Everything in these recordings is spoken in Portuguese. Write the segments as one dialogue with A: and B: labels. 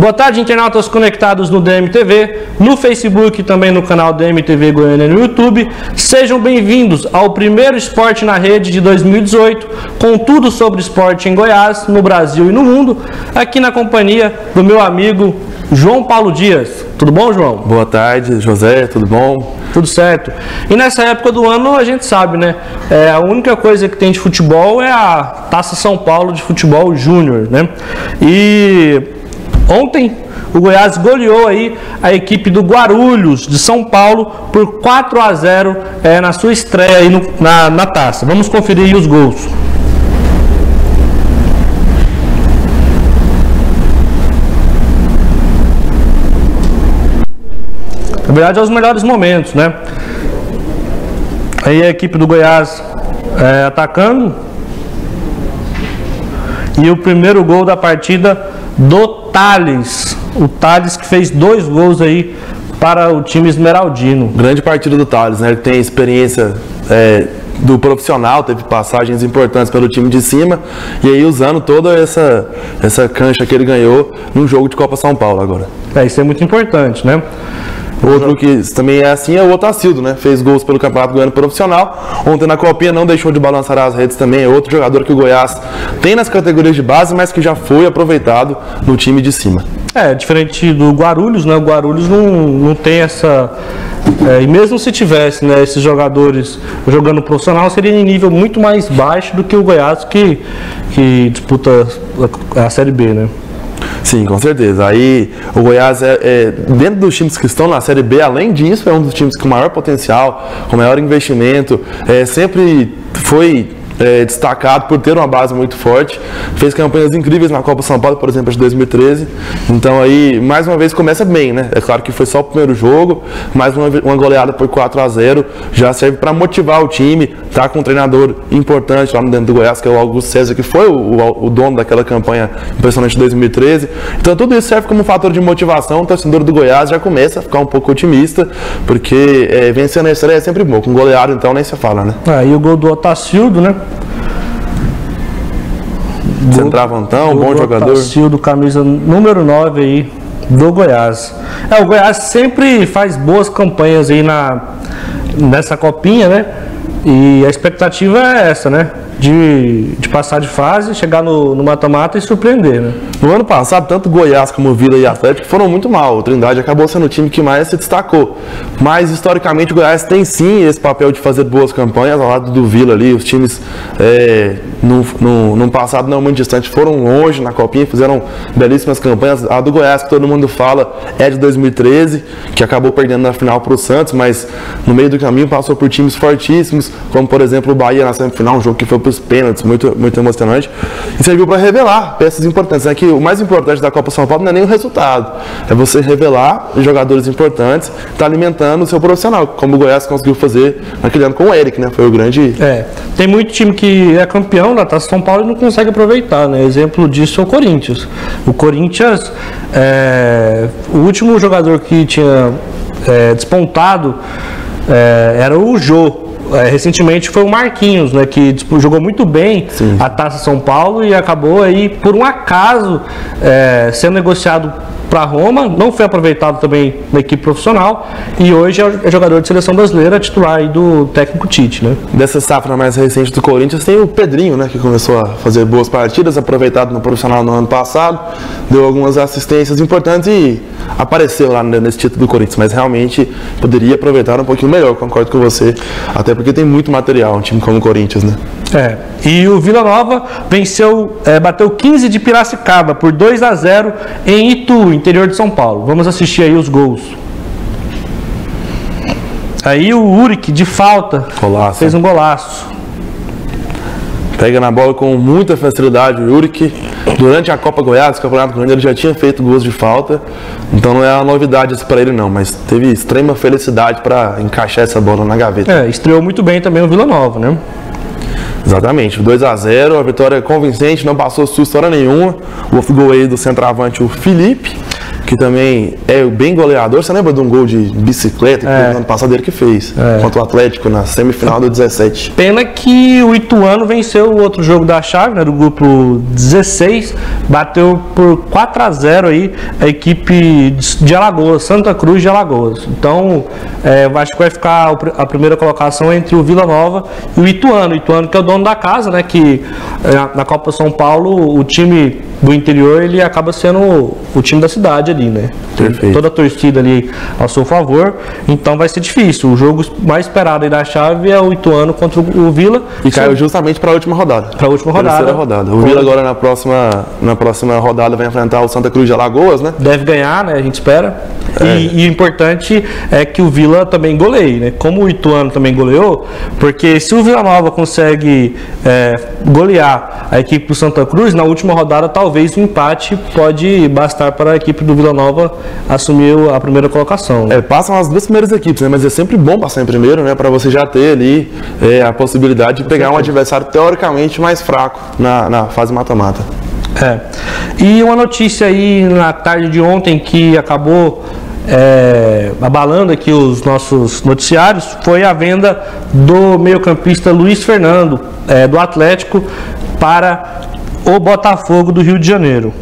A: Boa tarde, internautas conectados no DMTV, no Facebook e também no canal DMTV Goiânia no YouTube. Sejam bem-vindos ao primeiro Esporte na Rede de 2018, com tudo sobre esporte em Goiás, no Brasil e no mundo, aqui na companhia do meu amigo João Paulo Dias. Tudo bom, João?
B: Boa tarde, José, tudo bom?
A: Tudo certo. E nessa época do ano a gente sabe, né? A única coisa que tem de futebol é a Taça São Paulo de Futebol Júnior, né? E ontem o Goiás goleou aí a equipe do Guarulhos de São Paulo por 4-0 na sua estreia aí na taça. Vamos conferir aí os gols. Na verdade, é os melhores momentos, né? Aí a equipe do Goiás atacando. E o primeiro gol da partida do Thales. O Thales que fez 2 gols aí para o time esmeraldino.
B: Grande partida do Thales, né? Ele tem experiência do profissional, teve passagens importantes pelo time de cima. E aí usando toda essa cancha que ele ganhou num jogo de Copa São Paulo agora.
A: Isso é muito importante, né?
B: Outro que também é assim é o Otacildo, né? Fez gols pelo Campeonato Goiano Profissional. Ontem na Copinha não deixou de balançar as redes também. É outro jogador que o Goiás tem nas categorias de base, mas que já foi aproveitado no time de cima.
A: Diferente do Guarulhos, né? O Guarulhos não tem essa... e mesmo se tivesse, né, esses jogadores jogando profissional, seria em nível muito mais baixo do que o Goiás que disputa a Série B, né?
B: Sim, com certeza. Aí o Goiás dentro dos times que estão na Série B, além disso, é um dos times com maior potencial, com maior investimento, sempre foi destacado por ter uma base muito forte, fez campanhas incríveis na Copa São Paulo, por exemplo, de 2013. Então aí, mais uma vez, começa bem, né? É claro que foi só o primeiro jogo, mas uma goleada por 4-0 já serve para motivar o time. Tá com um treinador importante lá dentro do Goiás, que é o Augusto César, que foi o dono daquela campanha impressionante de 2013. Então tudo isso serve como um fator de motivação. O torcedor do Goiás já começa a ficar um pouco otimista, porque vencer na estreia é sempre bom. Com goleado, então, nem se fala, né?
A: E o gol do Otacildo, né?
B: Centravantão, bom jogador.
A: Otacildo, camisa número 9 aí do Goiás. O Goiás sempre faz boas campanhas aí nessa copinha, né? E a expectativa é essa, né? De passar de fase, chegar no mata-mata e surpreender, né?
B: No ano passado, tanto Goiás como Vila e Atlético foram muito mal. O Trindade acabou sendo o time que mais se destacou. Mas, historicamente, o Goiás tem sim esse papel de fazer boas campanhas. Ao lado do Vila ali, os times no passado não muito distante foram longe na Copinha, fizeram belíssimas campanhas. A do Goiás, que todo mundo fala, é de 2013, que acabou perdendo na final para o Santos, mas no meio do caminho passou por times fortíssimos, como, por exemplo, o Bahia na semifinal, um jogo que foi para os pênaltis, muito, muito emocionante, e serviu para revelar peças importantes. Que o mais importante da Copa São Paulo não é nem o resultado, é você revelar jogadores importantes, tá alimentando o seu profissional, como o Goiás conseguiu fazer naquele ano com o Eric, né? Foi o grande...
A: Tem muito time que é campeão da Taça São Paulo e não consegue aproveitar, né? Exemplo disso é o Corinthians. O Corinthians, o último jogador que tinha despontado era o Jô. Recentemente foi o Marquinhos, né, que jogou muito bem a Taça São Paulo e acabou aí, por um acaso, sendo negociado para Roma, não foi aproveitado também na equipe profissional e hoje é jogador de seleção brasileira, titular aí do técnico Tite, né?
B: Dessa safra mais recente do Corinthians tem o Pedrinho, né, que começou a fazer boas partidas, aproveitado no profissional no ano passado, deu algumas assistências importantes e apareceu lá nesse título do Corinthians, mas realmente poderia aproveitar um pouquinho melhor, concordo com você, até porque tem muito material um time como o Corinthians, né?
A: E o Vila Nova venceu, bateu 15 de Piracicaba por 2-0 em Itu, interior de São Paulo. Vamos assistir aí os gols. Aí o Uric, de falta, fez um golaço.
B: Pega na bola com muita facilidade o Uric. Durante a Copa Goiás, o Campeonato Goiano, ele já tinha feito gols de falta. Então não é uma novidade isso para ele não, mas teve extrema felicidade para encaixar essa bola na gaveta.
A: Estreou muito bem também o Vila Nova, né?
B: Exatamente, 2-0, a vitória convincente, não passou susto hora nenhuma. O gol aí do centroavante, o Felipe. que também é bem goleador. Você lembra de um gol de bicicleta que no ano passado ele que fez contra o Atlético na semifinal do 17?
A: Pena que o Ituano venceu o outro jogo da chave, né, do grupo 16, bateu por 4-0 aí a equipe de Alagoas, Santa Cruz de Alagoas. Então, acho que vai ficar a primeira colocação entre o Vila Nova e o Ituano. O Ituano que é o dono da casa, né, que na Copa São Paulo o time do interior ele acaba sendo o time da cidade ali, né?
B: Perfeito.
A: Toda a torcida ali ao seu favor, então vai ser difícil. O jogo mais esperado aí da chave é o Ituano contra o Vila.
B: E caiu justamente para a última rodada.
A: Para a última rodada.
B: Terceira rodada. O Vila agora na próxima rodada vai enfrentar o Santa Cruz de Alagoas, né?
A: Deve ganhar, né? A gente espera. E o importante é que o Vila também goleie, né? Como o Ituano também goleou, porque se o Vila Nova consegue golear a equipe do Santa Cruz, na última rodada talvez o empate pode bastar para a equipe do Vila Nova assumir a primeira colocação.
B: Passam as duas primeiras equipes, né? Mas é sempre bom passar em primeiro, né? Para você já ter ali a possibilidade de pegar um adversário teoricamente mais fraco na fase mata-mata.
A: E uma notícia aí na tarde de ontem que acabou abalando aqui os nossos noticiários foi a venda do meio-campista Luiz Fernando, do Atlético, para o Botafogo do Rio de Janeiro.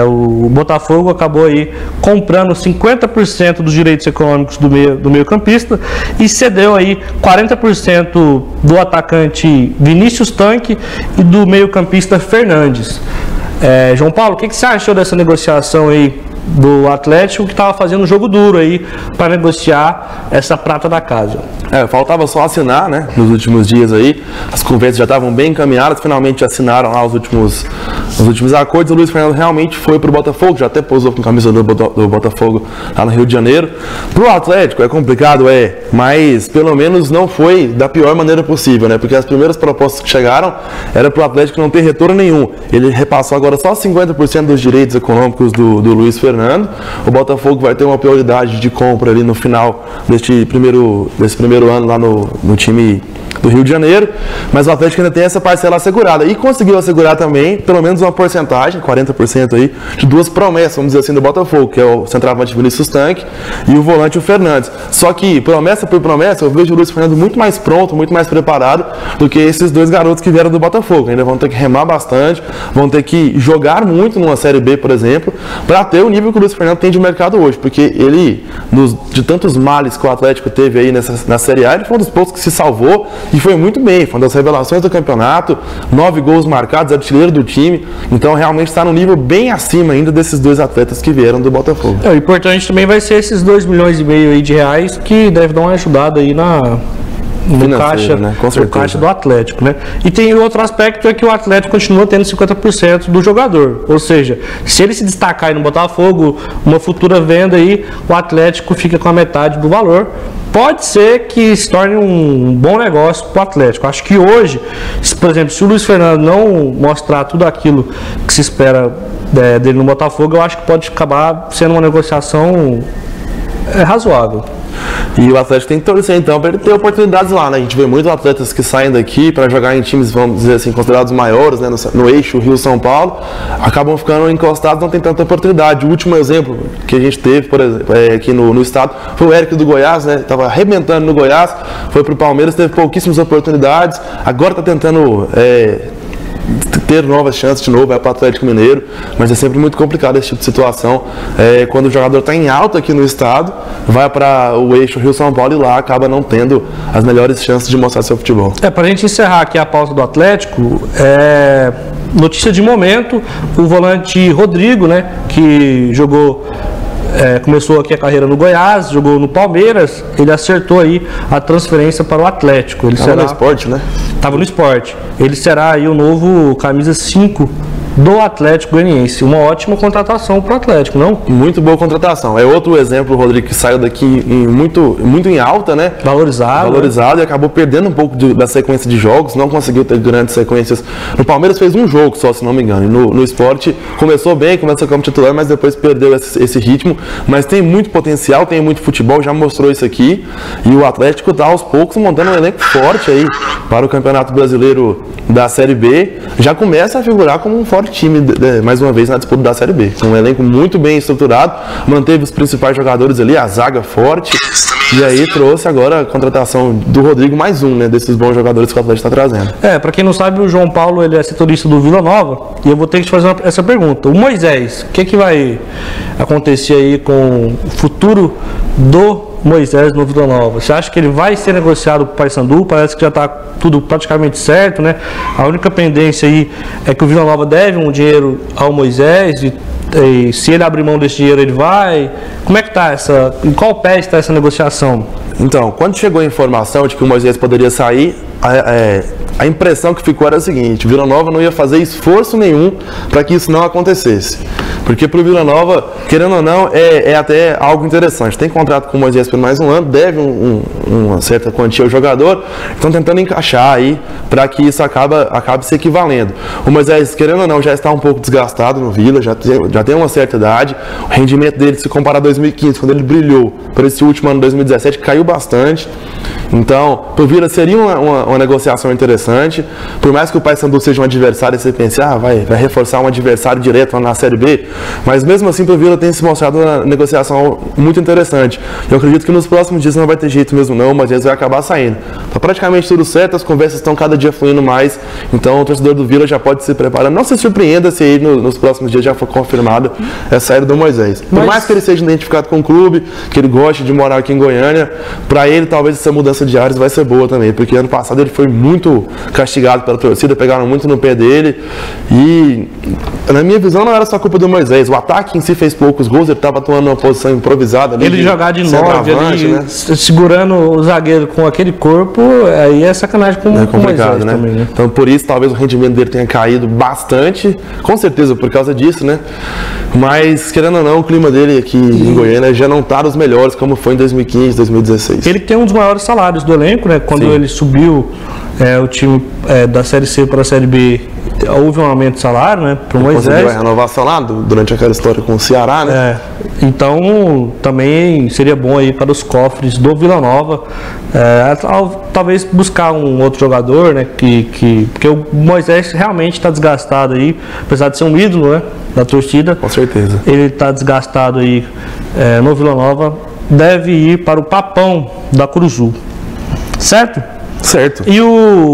A: O Botafogo acabou aí comprando 50% dos direitos econômicos do meio-campista e cedeu aí 40% do atacante Vinícius Tanque e do meio-campista Fernandes. João Paulo, o que você achou dessa negociação aí do Atlético, que estava fazendo um jogo duro aí para negociar essa prata da casa?
B: Faltava só assinar, né? Nos últimos dias aí, as conversas já estavam bem encaminhadas, finalmente assinaram lá os últimos acordos. O Luiz Fernando realmente foi pro Botafogo, já até posou com a camisa do Botafogo lá no Rio de Janeiro. Pro Atlético é complicado, mas pelo menos não foi da pior maneira possível, né? Porque as primeiras propostas que chegaram era pro Atlético não ter retorno nenhum. Ele repassou agora só 50% dos direitos econômicos do Luiz Fernando. O Botafogo vai ter uma prioridade de compra ali no final desse primeiro ano lá no time do Rio de Janeiro, mas o Atlético ainda tem essa parcela assegurada e conseguiu assegurar também pelo menos uma porcentagem, 40% aí, de duas promessas, vamos dizer assim, do Botafogo, que é o centroavante Vinícius Tanque e o volante o Fernandes. Só que promessa por promessa, eu vejo o Luiz Fernando muito mais pronto, muito mais preparado do que esses dois garotos que vieram do Botafogo. Ainda vão ter que remar bastante, vão ter que jogar muito numa Série B, por exemplo, para ter o nível que o Luiz Fernando tem de mercado hoje, porque ele, de tantos males que o Atlético teve aí na Série A, ele foi um dos poucos que se salvou e foi muito bem, foi uma das revelações do campeonato, 9 gols marcados, artilheiro do time, então realmente está no nível bem acima ainda desses dois atletas que vieram do Botafogo.
A: O importante também vai ser esses 2,5 milhões aí de reais que deve dar uma ajudada aí no caixa,
B: né?
A: no caixa do Atlético, né? E tem outro aspecto, é que o Atlético continua tendo 50% do jogador, ou seja, se ele se destacar aí no Botafogo, uma futura venda aí, o Atlético fica com a metade do valor. Pode ser que se torne um bom negócio para o Atlético. Acho que hoje, por exemplo, se o Luiz Fernando não mostrar tudo aquilo que se espera dele no Botafogo, eu acho que pode acabar sendo uma negociação razoável.
B: E o Atlético tem que torcer então para ele ter oportunidades lá, né? A gente vê muitos atletas que saem daqui para jogar em times, vamos dizer assim, considerados maiores, né? No eixo Rio-São Paulo, acabam ficando encostados, não tem tanta oportunidade. O último exemplo que a gente teve, por exemplo, aqui no estado, foi o Érico do Goiás, né? Estava arrebentando no Goiás, foi para o Palmeiras, teve pouquíssimas oportunidades, agora está tentando ter novas chances de novo, vai para o Atlético Mineiro, mas é sempre muito complicado esse tipo de situação. Quando o jogador está em alta aqui no estado, vai para o eixo Rio-São Paulo e lá acaba não tendo as melhores chances de mostrar seu futebol.
A: Para a gente encerrar aqui a pauta do Atlético, notícia de momento, o volante Rodrigo, né, que jogou... começou aqui a carreira no Goiás, jogou no Palmeiras, ele acertou aí a transferência para o Atlético. Ele
B: estava no Sport, né?
A: Estava no Sport. Ele será aí o novo camisa 5 do Atlético Goianiense. Uma ótima contratação para o Atlético, não?
B: Muito boa contratação. É outro exemplo, Rodrigo, que saiu daqui muito em alta, né? Valorizado e acabou perdendo um pouco da sequência de jogos, não conseguiu ter grandes sequências. No Palmeiras fez um jogo só, se não me engano. E no Sport começou bem, começou como titular, mas depois perdeu esse ritmo. Mas tem muito potencial, tem muito futebol, já mostrou isso aqui. E o Atlético está aos poucos montando um elenco forte aí para o Campeonato Brasileiro da Série B. Já começa a figurar como um forte melhor time, mais uma vez, na disputa da Série B. Um elenco muito bem estruturado, manteve os principais jogadores ali, a zaga forte, e aí trouxe agora a contratação do Rodrigo, mais um, né, desses bons jogadores que o Atlético está trazendo.
A: Para quem não sabe, o João Paulo ele é setorista do Vila Nova, e eu vou ter que te fazer essa pergunta. O Moisés, o que vai acontecer aí com o futuro do Moisés no Vila Nova? Você acha que ele vai ser negociado para o Paysandu? Parece que já está tudo praticamente certo, né? A única pendência aí é que o Vila Nova deve um dinheiro ao Moisés e se ele abrir mão desse dinheiro ele vai. Como é que está em qual pé está essa negociação?
B: Então, quando chegou a informação de que o Moisés poderia sair, a impressão que ficou era a seguinte: o Vila Nova não ia fazer esforço nenhum para que isso não acontecesse. Porque para o Vila Nova, querendo ou não, é até algo interessante. Tem contrato com o Moisés por mais um ano, deve uma certa quantia ao jogador, estão tentando encaixar aí para que isso acabe se equivalendo. O Moisés, querendo ou não, já está um pouco desgastado no Vila, já tem uma certa idade. O rendimento dele, se comparar a 2015, quando ele brilhou, para esse último ano, 2017, caiu bastante. Então, para o Vila seria uma negociação interessante. Por mais que o Paysandu seja um adversário, você pense, vai reforçar um adversário direto lá na Série B, mas mesmo assim para o Vila tem se mostrado uma negociação muito interessante. Eu acredito que nos próximos dias não vai ter jeito mesmo não, mas eles vai acabar saindo. Está praticamente tudo certo, as conversas estão cada dia fluindo mais, então o torcedor do Vila já pode se preparar. Não se surpreenda se aí nos próximos dias já for confirmada a saída do Moisés. Por mais que ele seja identificado com o clube, que ele goste de morar aqui em Goiânia, para ele talvez essa mudança de áreas vai ser boa também, porque ano passado ele foi muito castigado pela torcida, pegaram muito no pé dele, e na minha visão não era só culpa do Moisés, o ataque em si fez poucos gols, ele estava atuando numa posição improvisada ali,
A: ele jogar de 9 ali, né? Segurando o zagueiro com aquele corpo, aí é sacanagem com o Moisés, né? Também, né?
B: Então por isso talvez o rendimento dele tenha caído bastante, com certeza por causa disso, né? Mas querendo ou não, o clima dele aqui em Goiânia já não está dos melhores como foi em 2015, 2016.
A: Ele tem um dos maiores salários do elenco, né? Quando ele subiu o time da Série C para a Série B, houve um aumento de salário, né? Para o Moisés.
B: Conseguiu a renovação lá durante aquela história com o Ceará, né?
A: Então também seria bom aí para os cofres do Vila Nova, talvez buscar um outro jogador, né? Porque o Moisés realmente está desgastado aí, apesar de ser um ídolo, né? Da torcida.
B: Com certeza.
A: Ele está desgastado aí no Vila Nova, deve ir para o Papão da Curuzu, certo?
B: Certo.
A: E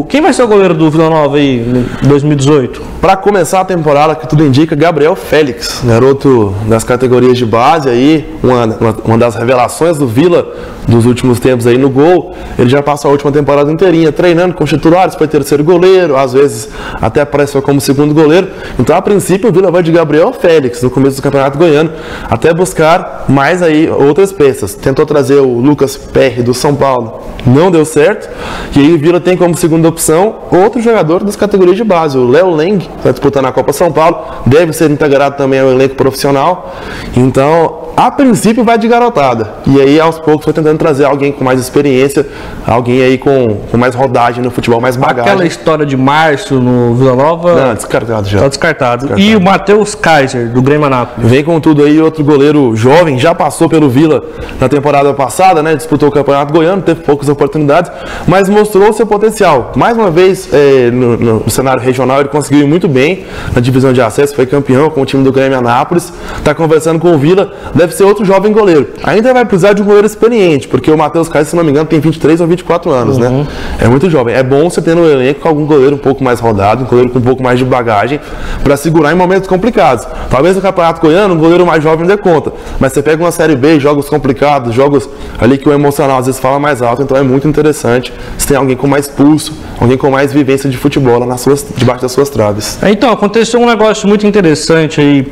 A: quem vai ser o goleiro do Vila Nova aí em 2018?
B: Para começar a temporada, que tudo indica, Gabriel Félix, garoto das categorias de base aí, uma das revelações do Vila dos últimos tempos aí no gol. Ele já passou a última temporada inteirinha treinando com os titulares, foi terceiro goleiro, às vezes até apareceu como segundo goleiro. Então, a princípio, o Vila vai de Gabriel Félix no começo do Campeonato Goiano, até buscar mais aí outras peças. Tentou trazer o Lucas Perry do São Paulo, não deu certo. E aí o Vila tem como segunda opção outro jogador das categorias de base, o Léo Leng, que está disputando a Copa São Paulo, deve ser integrado também ao elenco profissional. Então, a princípio vai de garotada, e aí aos poucos vai tentando trazer alguém com mais experiência, alguém aí com mais rodagem no futebol, mais bagagem.
A: Aquela história de Márcio no Vila Nova...
B: Não, descartado já.
A: Está descartado. E o Matheus Kaiser, do Grêmio Anápolis?
B: Vem com tudo aí, outro goleiro jovem, já passou pelo Vila na temporada passada, né? Disputou o Campeonato Goiano, teve poucas oportunidades, mas mostrou seu potencial. Mais uma vez, no cenário regional, ele conseguiu ir muito bem na divisão de acesso, foi campeão com o time do Grêmio Anápolis, está conversando com o Vila, deve ser outro jovem goleiro. Ainda vai precisar de um goleiro experiente, porque o Matheus Kaiser, se não me engano, tem 23 ou 24 anos, né? É muito jovem. É bom você ter no elenco algum goleiro um pouco mais rodado, um goleiro com um pouco mais de bagagem, para segurar em momentos complicados. Talvez no Campeonato Goiano, um goleiro mais jovem dê conta, mas você pega uma Série B, jogos complicados, jogos ali que o emocional às vezes fala mais alto, então é muito interessante se tem alguém com mais pulso, alguém com mais vivência de futebol lá debaixo das suas traves.
A: Então, aconteceu um negócio muito interessante aí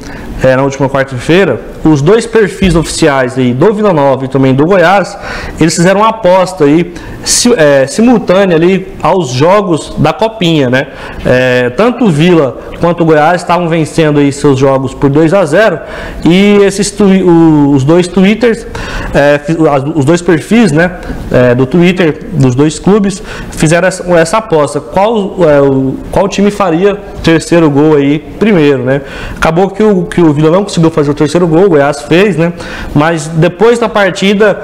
A: na última quarta-feira. Os dois perfis oficiais aí do Vila Nova e também do Goiás, eles fizeram uma aposta aí simultânea ali aos jogos da Copinha, né? Tanto o Vila quanto o Goiás estavam vencendo aí seus jogos por 2-0, e os dois Twitters, os dois perfis, né, do Twitter dos dois clubes fizeram essa aposta. Qual time faria o terceiro gol aí primeiro, né? Acabou que o Vila não conseguiu fazer o terceiro gol, o Goiás fez, né? Mas depois da partida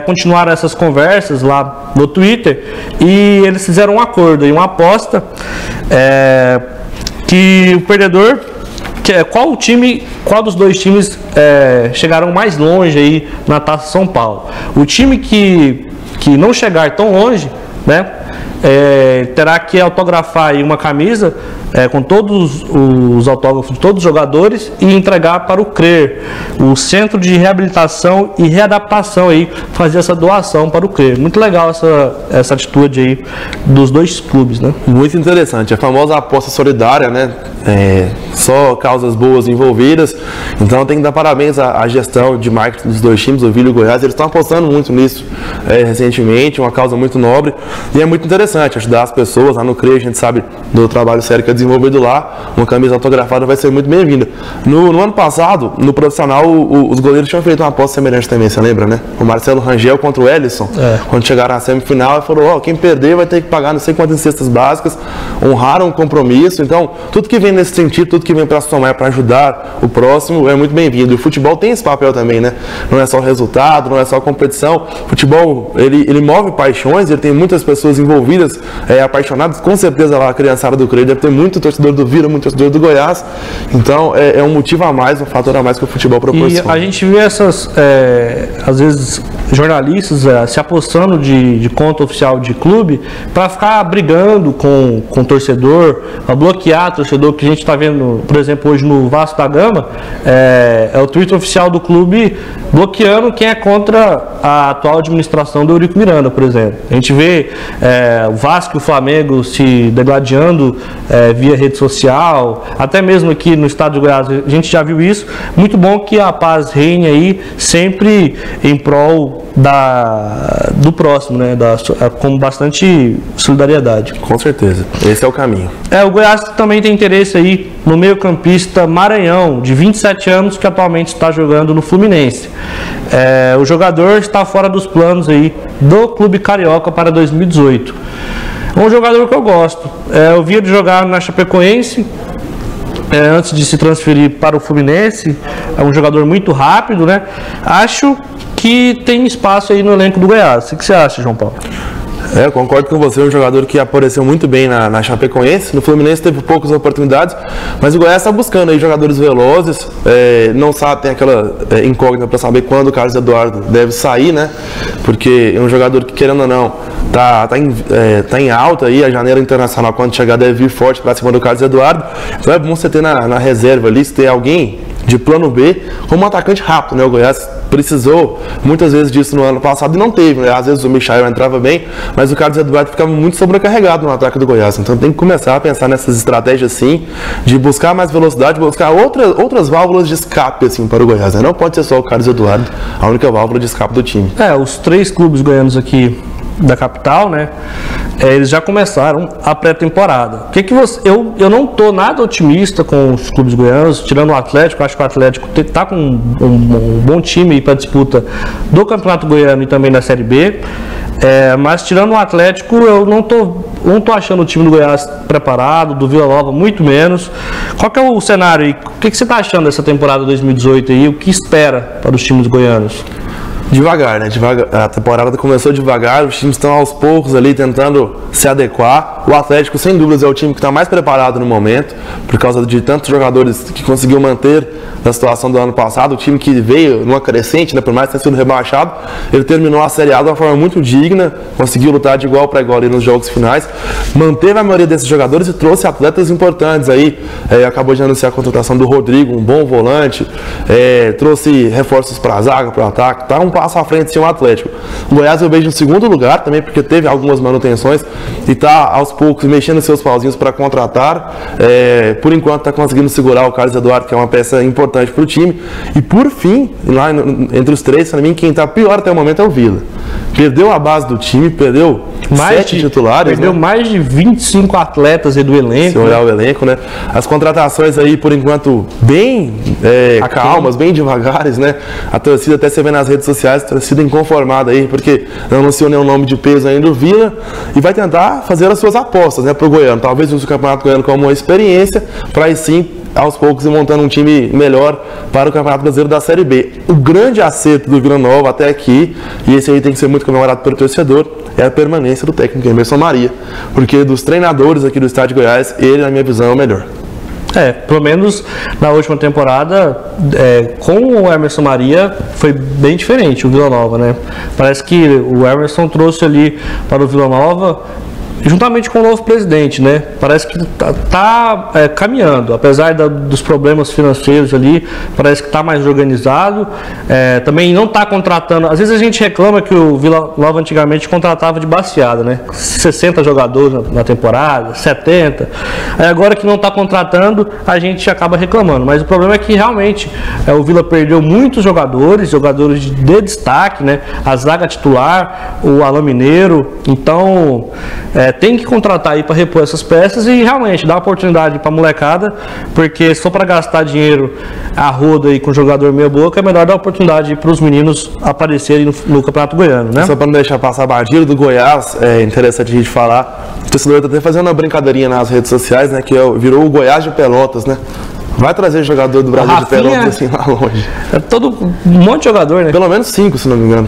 A: continuaram essas conversas lá no Twitter e eles fizeram um acordo e uma aposta que o perdedor, qual dos dois times chegaram mais longe aí na Taça São Paulo. O time que não chegar tão longe, né, terá que autografar aí uma camisa com todos os autógrafos de todos os jogadores e entregar para o CRER, o Centro de Reabilitação e Readaptação, aí, fazer essa doação para o CRER. Muito legal essa atitude aí dos dois clubes, né?
B: Muito interessante, a famosa aposta solidária, né? Só causas boas envolvidas, então tem que dar parabéns à gestão de marketing dos dois times, o Vila e o Goiás. Eles estão apostando muito nisso recentemente, uma causa muito nobre, e é muito interessante ajudar as pessoas. Lá no CRER a gente sabe do trabalho sério que é desenvolvido lá, uma camisa autografada vai ser muito bem-vinda. No ano passado, no profissional, os goleiros tinham feito uma aposta semelhante também, você lembra, né? O Marcelo Rangel contra o Ellison, quando chegaram na semifinal, ele falou, quem perder vai ter que pagar não sei quantas cestas básicas, honraram o compromisso. Então, tudo que vem nesse sentido, tudo que vem para somar, para ajudar o próximo, é muito bem-vindo. E o futebol tem esse papel também, né? Não é só resultado, não é só competição. O futebol, ele move paixões, ele tem muitas pessoas envolvidas, apaixonadas. Com certeza lá a criançada do CREI deve ter muito torcedor do Vila, muito torcedor do Goiás. Então, é um motivo a mais, um fator a mais que o futebol proporciona.
A: E a gente vê essas, às vezes, jornalistas se apostando de conta oficial de clube para ficar brigando com o torcedor, a bloquear o torcedor, que a gente está vendo, por exemplo, hoje no Vasco da Gama, é o Twitter oficial do clube bloqueando quem é contra a atual administração do Eurico Miranda, por exemplo. A gente vê o Vasco e o Flamengo se degladiando via rede social, até mesmo aqui no estado de Goiás, a gente já viu isso. Muito bom que a paz reine aí, sempre em prol do próximo, né? Com bastante solidariedade.
B: Com certeza, esse é o caminho.
A: O Goiás também tem interesse aí no meio-campista Maranhão, de 27 anos, que atualmente está jogando no Fluminense. O jogador está fora dos planos aí do Clube Carioca para 2018. É um jogador que eu gosto. Eu vi ele jogar na Chapecoense, antes de se transferir para o Fluminense. É um jogador muito rápido, né? Acho que tem espaço aí no elenco do Goiás. O que você acha, João Paulo?
B: Eu concordo com você, um jogador que apareceu muito bem na Chapecoense. No Fluminense teve poucas oportunidades, mas o Goiás está buscando aí jogadores velozes, não sabe, tem aquela incógnita para saber quando o Carlos Eduardo deve sair, né? Porque é um jogador que, querendo ou não, tá em alta aí, a janela internacional, quando chegar, deve vir forte para cima do Carlos Eduardo. Então é bom você ter na reserva ali, se ter alguém de plano B como um atacante rápido, né? O Goiás precisou muitas vezes disso no ano passado e não teve, né? Às vezes o Michael entrava bem, mas o Carlos Eduardo ficava muito sobrecarregado no ataque do Goiás. Então tem que começar a pensar nessas estratégias assim, de buscar mais velocidade, buscar outras válvulas de escape assim para o Goiás, né? Não pode ser só o Carlos Eduardo a única válvula de escape do time.
A: Os 3 clubes goianos aqui da capital, né? Eles já começaram a pré-temporada. Eu não estou nada otimista com os clubes goianos, tirando o Atlético. Acho que o Atlético está com um bom time para a disputa do Campeonato Goiano e também da Série B. Mas tirando o Atlético, eu não tô achando o time do Goiás preparado, do Vila Nova muito menos. Qual que é o cenário aí? O que você está achando dessa temporada 2018 aí? O que espera para os times goianos?
B: Devagar, né? A temporada começou devagar, os times estão aos poucos ali tentando se adequar. O Atlético, sem dúvidas, é o time que está mais preparado no momento, por causa de tantos jogadores que conseguiu manter da situação do ano passado. O time que veio numa crescente, né? Por mais ter sido rebaixado, ele terminou a Série A de uma forma muito digna, conseguiu lutar de igual para igual ali nos jogos finais, manteve a maioria desses jogadores e trouxe atletas importantes aí. Acabou de anunciar a contratação do Rodrigo, um bom volante, trouxe reforços para a zaga, para o ataque, tá um passo à frente sim, o Atlético. O Goiás eu vejo em segundo lugar também, porque teve algumas manutenções e está aos poucos mexendo seus pauzinhos para contratar. Por enquanto está conseguindo segurar o Carlos Eduardo, que é uma peça importante para o time. E por fim, lá entre os 3, para mim, quem está pior até o momento é o Vila. Perdeu a base do time, perdeu 7 titulares.
A: Perdeu, né? Mais de 25 atletas aí do elenco.
B: Se olhar o elenco, né? As contratações aí, por enquanto, bem calmas, bem devagares, né? A torcida, até você vê nas redes sociais, a torcida inconformada aí, porque não anunciou nenhum nome de peso ainda do Vila, e vai tentar fazer as suas apostas, né, pro Goiano. Talvez use o Campeonato Goiano como uma experiência, para aí sim, aos poucos, ir montando um time melhor para o Campeonato Brasileiro da Série B. O grande acerto do Vila Nova até aqui, e esse aí tem que ser muito comemorado pelo torcedor, é a permanência do técnico Emerson Maria, porque dos treinadores aqui do estado de Goiás, ele, na minha visão, é o melhor.
A: Pelo menos na última temporada, com o Emerson Maria, foi bem diferente o Vila Nova, né? Parece que o Emerson trouxe ali para o Vila Nova, juntamente com o novo presidente, né? Parece que tá caminhando, apesar dos problemas financeiros ali, parece que está mais organizado. Também não está contratando. Às vezes a gente reclama que o Vila Nova antigamente contratava de baseada, né? 60 jogadores na temporada, 70. Aí agora que não está contratando, a gente acaba reclamando. Mas o problema é que realmente o Vila perdeu muitos jogadores de destaque, né? A zaga titular, o Alain Mineiro. Então tem que contratar aí para repor essas peças e realmente dar oportunidade para a molecada, porque se for para gastar dinheiro a roda aí com jogador meia boca, é melhor dar oportunidade para os meninos aparecerem no Campeonato Goiano, né?
B: Só para não deixar passar batido do Goiás, é interessante a gente falar, o torcedor está até fazendo uma brincadeirinha nas redes sociais, né, que virou o Goiás de Pelotas, né? Vai trazer jogador do Brasil de Pelotas assim lá longe.
A: Um monte de jogador, né?
B: Pelo menos 5, se não me engano,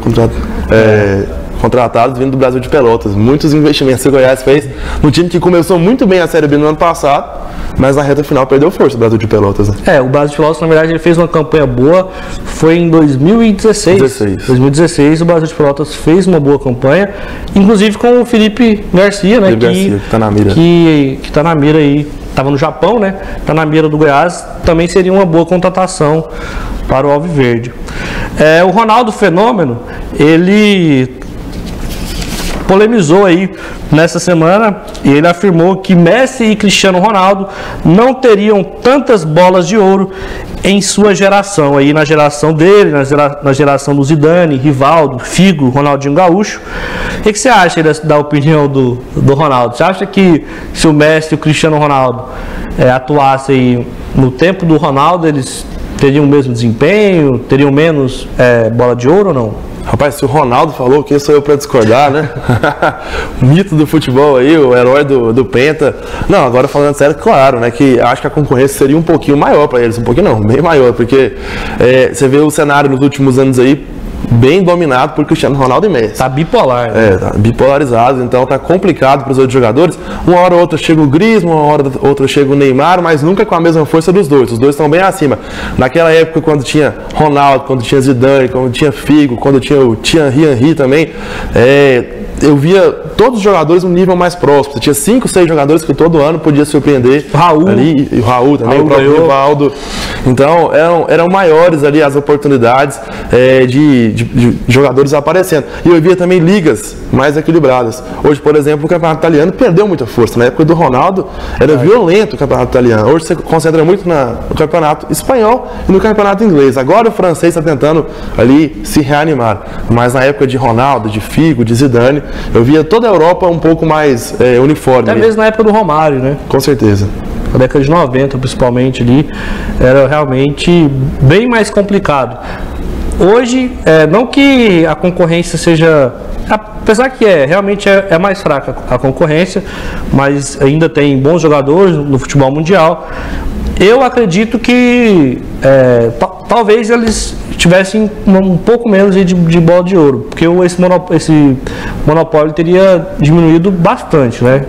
B: contratados vindo do Brasil de Pelotas. Muitos investimentos que o Goiás fez no time que começou muito bem a Série B no ano passado, mas na reta final perdeu força o Brasil de Pelotas. Né?
A: O Brasil de Pelotas, na verdade, ele fez uma campanha boa, foi em 2016. 2016 o Brasil de Pelotas fez uma boa campanha, inclusive com o Felipe Garcia, né?
B: Que está na mira.
A: Que está na mira aí. Estava no Japão, né? Está na mira do Goiás, também seria uma boa contratação para o Alviverde. O Ronaldo Fenômeno, ele polemizou aí nessa semana e ele afirmou que Messi e Cristiano Ronaldo não teriam tantas bolas de ouro em sua geração, aí na geração dele, na geração do Zidane, Rivaldo, Figo, Ronaldinho Gaúcho. O que você acha da opinião do Ronaldo? Você acha que se o Messi e o Cristiano Ronaldo atuassem aí no tempo do Ronaldo, eles teriam o mesmo desempenho, teriam menos bola de ouro ou não?
B: Rapaz, se o Ronaldo falou, quem sou eu para discordar, né? O mito do futebol aí, o herói do Penta. Não, agora falando sério, claro, né? Que acho que a concorrência seria um pouquinho maior para eles. Um pouquinho não, bem maior, porque você vê o cenário nos últimos anos aí bem dominado por Cristiano Ronaldo e Messi.
A: Tá bipolar, né?
B: Tá bipolarizado, então tá complicado para os outros jogadores. Uma hora ou outra chega o Griezmann, uma hora ou outra chega o Neymar, mas nunca com a mesma força dos dois. Os dois estão bem acima. Naquela época, quando tinha Ronaldo, quando tinha Zidane, quando tinha Figo, quando tinha o Thierry Henry também, eu via todos os jogadores num nível mais próximo. Você tinha 5, 6 jogadores que todo ano podia surpreender.
A: Raul.
B: Ali, e o Raul também, o próprio Rivaldo. Então, eram maiores ali as oportunidades de jogadores aparecendo. E eu via também ligas mais equilibradas. Hoje, por exemplo, o campeonato italiano perdeu muita força. Na época do Ronaldo, era violento o campeonato italiano. Hoje você concentra muito no campeonato espanhol e no campeonato inglês. Agora o francês está tentando ali se reanimar. Mas na época de Ronaldo, de Figo, de Zidane, eu via toda a Europa um pouco mais uniforme.
A: Até mesmo na época do Romário, né?
B: Com certeza.
A: Na década de 90, principalmente ali, era realmente bem mais complicado. Hoje, não que a concorrência seja... Apesar que realmente é mais fraca a concorrência, mas ainda tem bons jogadores no futebol mundial. Eu acredito que talvez eles tivessem um pouco menos de bola de ouro, porque esse monopólio teria diminuído bastante, né?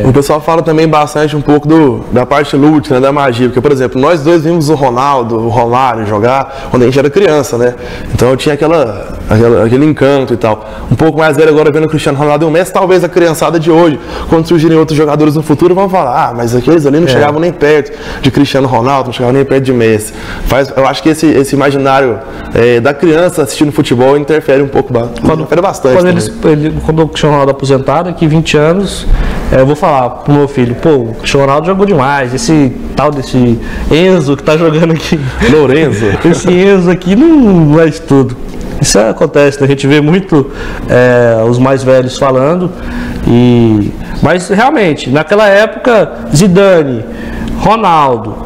B: O pessoal fala também bastante um pouco da parte lúdica, né, da magia, porque, por exemplo, nós dois vimos o Ronaldo, o Romário jogar quando a gente era criança, né? Então eu tinha aquele encanto e tal. Um pouco mais velho agora vendo o Cristiano Ronaldo e o Messi, talvez a criançada de hoje, quando surgirem outros jogadores no futuro, vão falar, mas aqueles ali não chegavam nem perto de Cristiano Ronaldo, não chegavam nem perto de Messi. Eu acho que esse imaginário da criança assistindo futebol interfere um pouco, interfere bastante.
A: Quando o Cristiano Ronaldo aposentado, daqui 20 anos, eu vou falar pro meu filho, o Cristiano Ronaldo jogou demais, esse Enzo que tá jogando aqui,
B: Lorenzo,
A: esse Enzo aqui não é isso tudo. Isso acontece, né? A gente vê muito os mais velhos falando, mas realmente, naquela época, Zidane, Ronaldo,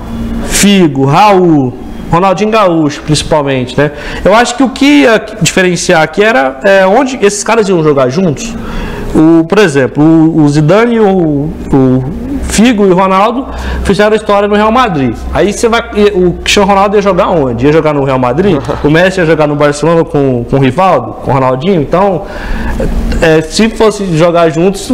A: Figo, Raul, Ronaldinho Gaúcho, principalmente, né? Eu acho que o que ia diferenciar aqui era onde esses caras iam jogar juntos. Por exemplo, o Zidane, o Figo e o Ronaldo fizeram história no Real Madrid. Aí o Cristiano Ronaldo ia jogar onde? Ia jogar no Real Madrid? O Messi ia jogar no Barcelona com o Rivaldo, com o Ronaldinho? Então, se fosse jogar juntos,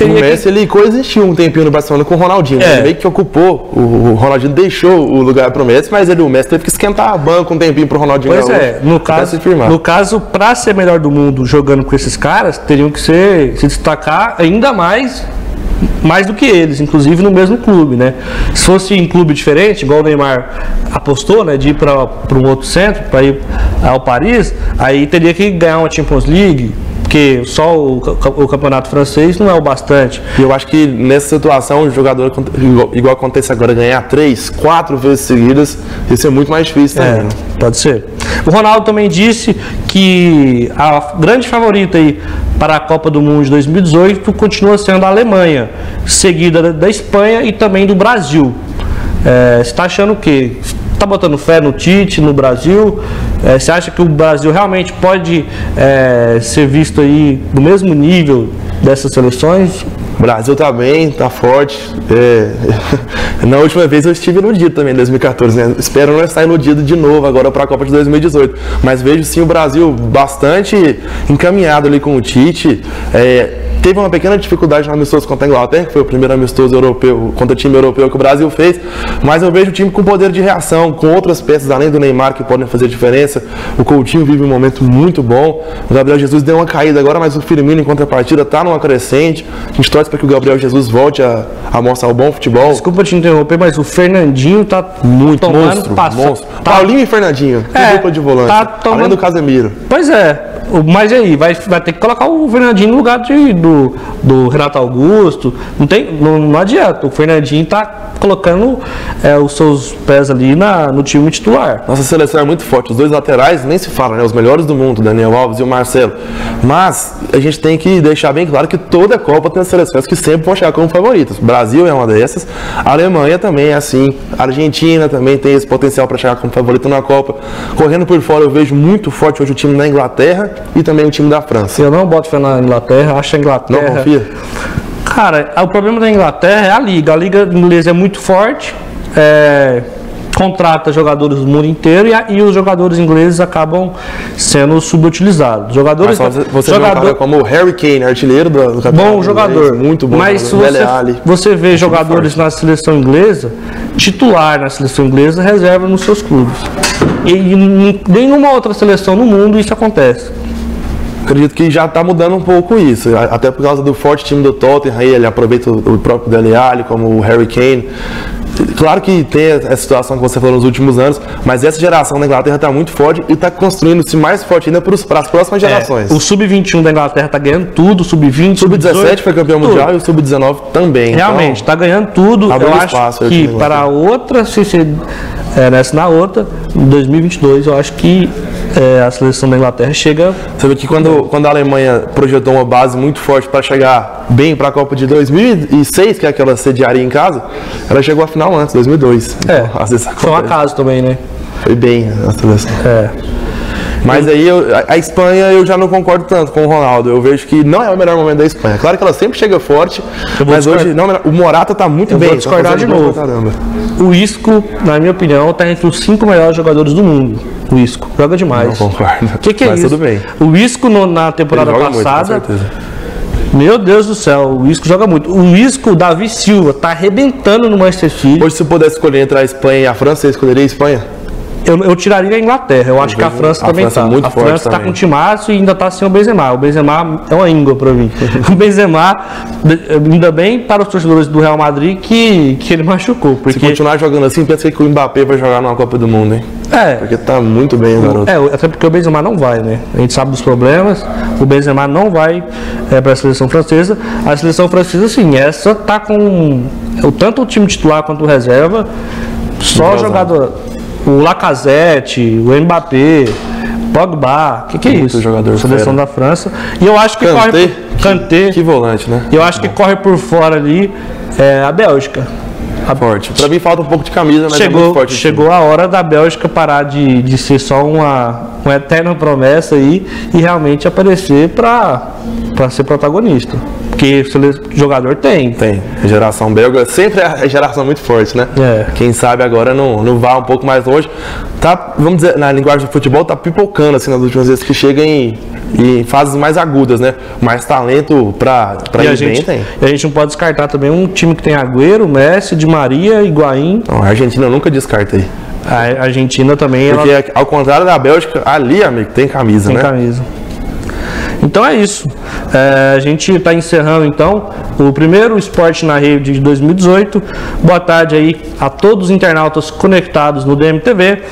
B: O Messi, ele coexistiu um tempinho no Barcelona com o Ronaldinho. Ele meio que ocupou, o Ronaldinho deixou o lugar pro Messi, mas o Messi teve que esquentar a banca um tempinho pro Ronaldinho.
A: Pois no caso, para ser melhor do mundo jogando com esses caras, teriam que se destacar ainda mais do que eles, inclusive no mesmo clube, né? Se fosse em clube diferente, igual o Neymar apostou, né, de ir para um outro centro, para ir ao Paris, aí teria que ganhar uma Champions League, porque só o campeonato francês não é o bastante.
B: E eu acho que nessa situação, o jogador, igual acontece agora, ganhar 3, 4 vezes seguidas, isso é muito mais difícil também.
A: Pode ser. O Ronaldo também disse que a grande favorita aí para a Copa do Mundo de 2018 continua sendo a Alemanha, seguida da Espanha e também do Brasil. Você está achando o quê? Está botando fé no Tite, no Brasil? Você acha que o Brasil realmente pode ser visto aí do mesmo nível dessas seleções?
B: O Brasil tá bem, tá forte. Na última vez eu estive iludido também em 2014, né? Espero não estar iludido de novo agora para a Copa de 2018. Mas vejo sim o Brasil bastante encaminhado ali com o Tite. Teve uma pequena dificuldade no amistoso contra a Inglaterra, que foi o primeiro amistoso europeu, contra o time europeu que o Brasil fez, mas eu vejo o time com poder de reação, com outras peças além do Neymar que podem fazer diferença. O Coutinho vive um momento muito bom, o Gabriel Jesus deu uma caída agora, mas o Firmino em contrapartida está numa crescente. A gente torce para que o Gabriel Jesus volte a mostrar o bom futebol.
A: Desculpa te interromper, mas o Fernandinho tá
B: muito monstro. Paulinho e Fernandinho, que dupla de volante, além do Casemiro.
A: Pois é. Mas aí, vai ter que colocar o Fernandinho no lugar do Renato Augusto. Não adianta. O Fernandinho tá colocando os seus pés ali no time titular.
B: Nossa seleção é muito forte. Os dois laterais nem se fala, né? Os melhores do mundo, Daniel Alves e o Marcelo. Mas a gente tem que deixar bem claro que toda Copa tem seleções que sempre vão chegar como favoritas. O Brasil é uma dessas. A Alemanha também é assim. A Argentina também tem esse potencial para chegar como favorito na Copa. Correndo por fora, eu vejo muito forte hoje o time da Inglaterra e também o time da França.
A: Eu não boto fé na Inglaterra, acho a Inglaterra...
B: Não confia?
A: Cara, o problema da Inglaterra é a liga. A liga inglesa é muito forte, contrata jogadores do mundo inteiro e os jogadores ingleses acabam sendo subutilizados. Jogadores,
B: mas você vê um cara como o Harry Kane, artilheiro do campeonato.
A: Bom jogador.
B: Inglês, muito bom.
A: Mas se você vê jogadores na seleção inglesa, titular na seleção inglesa, reserva nos seus clubes. E em nenhuma outra seleção no mundo isso acontece.
B: Acredito que já está mudando um pouco isso, até por causa do forte time do Tottenham, ele aproveita o próprio Dele Alli, como o Harry Kane. Claro que tem essa situação que você falou nos últimos anos, mas essa geração da Inglaterra está muito forte e está construindo-se mais forte ainda para as próximas gerações.
A: O Sub-21 da Inglaterra está ganhando tudo, o Sub-20,
B: Sub-17 foi campeão mundial e o Sub-19 também.
A: Realmente, está ganhando tudo. Eu acho que para a outra, na outra, em 2022, eu acho que a seleção da Inglaterra chega...
B: Você vê que quando a Alemanha projetou uma base muito forte para chegar bem para a Copa de 2006, que é aquela sediaria em casa, ela chegou à final antes, 2002. Então, às vezes
A: foi um acaso também, né?
B: Foi bem a seleção. Mas aí a Espanha eu já não concordo tanto com o Ronaldo. Eu vejo que não é o melhor momento da Espanha. Claro que ela sempre chega forte, mas hoje não, o Morata tá muito bem.
A: Vou discordar de novo. O Isco, na minha opinião, está entre os 5 melhores jogadores do mundo. O Isco joga demais.
B: Não concordo.
A: O que é
B: mas
A: isso?
B: Tudo bem.
A: O Isco na temporada passada.
B: Muito, com certeza.
A: Meu Deus do céu, o Isco joga muito. O Isco, Davi Silva, tá arrebentando no Manchester City.
B: Hoje, se pudesse escolher entre a Espanha e a França, você escolheria a Espanha?
A: Eu tiraria a Inglaterra. Eu acho que a França também tá.
B: A
A: França tá com um timaço e ainda tá sem o Benzema. O Benzema é uma íngua pra mim. O Benzema, ainda bem para os torcedores do Real Madrid que ele machucou. Porque...
B: Se continuar jogando assim, pensa que o Mbappé vai jogar numa Copa do Mundo, hein? Porque tá muito bem, garoto.
A: Até porque o Benzema não vai, né? A gente sabe dos problemas. O Benzema não vai para a seleção francesa. A seleção francesa, sim, essa tá com tanto o time titular quanto o reserva. Só jogador... O Lacazette, o Mbappé, Pogba, que é isso?
B: Jogador
A: seleção da França. E eu acho que
B: Kanté, que volante, né?
A: E eu acho que corre por fora ali a Bélgica.
B: Forte. Pra mim falta um pouco de camisa, mas é muito forte.
A: Chegou a hora da Bélgica parar de ser só uma eterna promessa aí e realmente aparecer para ser protagonista. Porque jogador tem.
B: A geração belga sempre é geração muito forte, né? Quem sabe agora não vá um pouco mais longe. Tá, vamos dizer, na linguagem do futebol, tá pipocando assim nas últimas vezes que chega em E em fases mais agudas, né? Mais talento pra ir bem tem.
A: E a gente não pode descartar também um time que tem Agüero, Messi, Di Maria, Higuaín.
B: Não, a Argentina eu nunca descartei.
A: A Argentina também...
B: Porque ao contrário da Bélgica, ali, amigo, tem camisa, né?
A: Tem camisa. Então é isso. A gente está encerrando então o primeiro Esporte na Rede de 2018. Boa tarde aí a todos os internautas conectados no DMTV.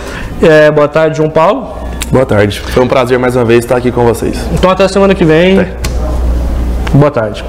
A: Boa tarde, João Paulo.
B: Boa tarde. Foi um prazer mais uma vez estar aqui com vocês.
A: Então até semana que vem. Boa tarde.